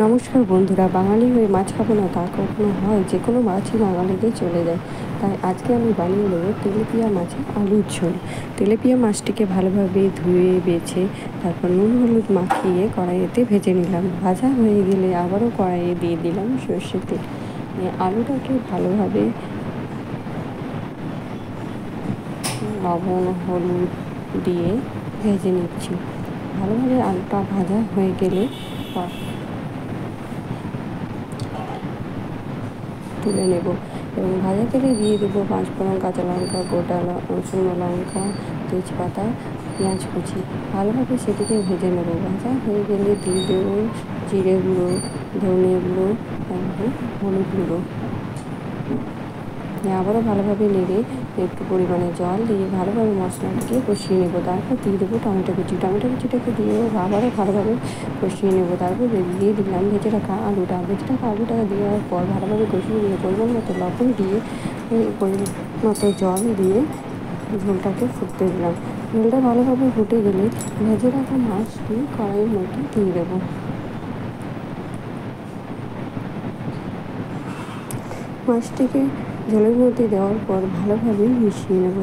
নমস্কার বন্ধুরা, বাঙালি হয়ে মাছ খাবো না তা কখনো হয়? যে কোনো মাছই বাঙালিদের চলে যায়। তাই আজকে আমি বানিয়ে নেবো তেলাপিয়া মাছের আলুর ঝোল। তেলাপিয়া মাছটিকে ভালোভাবে ধুয়ে বেছে তারপর নুন হলুদ মাখিয়ে কড়াইতে ভেজে নিলাম। ভাজা হয়ে গেলে আবারও কড়াইয়ে দিয়ে দিলাম সর্ষের তেল। আলুটাকে ভালোভাবে লবণ হলুদ দিয়ে ভেজে নিচ্ছি। ভালোভাবে আলুটা ভাজা হয়ে গেলে তুলে নেব এবং ভাজা তেলে দিয়ে দেবো 5 ফোড়ন, কাঁচা লঙ্কা, গোটা শুকনো লঙ্কা, তেজপাতা, পেঁয়াজ কুচি। ভালোভাবে সেটিকে ভেজে নেব। ভাজা হয়ে গেলে দিয়ে দেবো জিরে গুঁড়ো, ধনে গুঁড়ো এবং হলুদ গুঁড়ো। আবারও ভালোভাবে নেড়ে একটু পরিমাণে জল দিয়ে ভালোভাবে মশলাটাকে কষিয়ে নেব। তারপর দিয়ে দেবো টমেটো কুচিটাকে দিয়ে আবারও ভালোভাবে কষিয়ে নেব। তারপর দিয়ে দিলাম ভেজে রাখা আলুটাকে দেওয়ার পর ভালোভাবে কষিয়ে নিয়ে পরিমাণ মতো লবণ দিয়ে পরিমাণ মতো জল দিয়ে ঝোলটাকে ফুটতে দিলাম। ঝোলটা ভালোভাবে ফুটে গেলে ভেজে রাখা মাছটি কড়াইয়ের মধ্যে দিয়ে দেবো। মাছটিকে ঝোলের মধ্যে দেওয়ার পর ভালোভাবে মিশিয়ে নেব।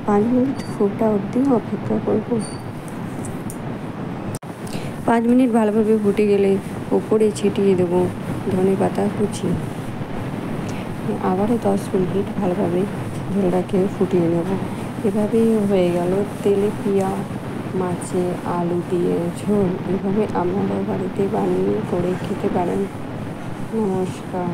5 মিনিট ফোটা অবধি অপেক্ষা করব। 5 মিনিট ভালোভাবে ফুটে গেলে ওপরে ছিটিয়ে দেবো ধনেপাতা কুচি। আবারও 10 মিনিট ভালোভাবে ঝোলটাকে ফুটিয়ে নেব। এভাবেই হয়ে গেল তেলাপিয়া মাছের আলু দিয়ে ঝোল। এভাবে আপনারাও বাড়িতে বানিয়ে করে খেতে পারেন। নমস্কার।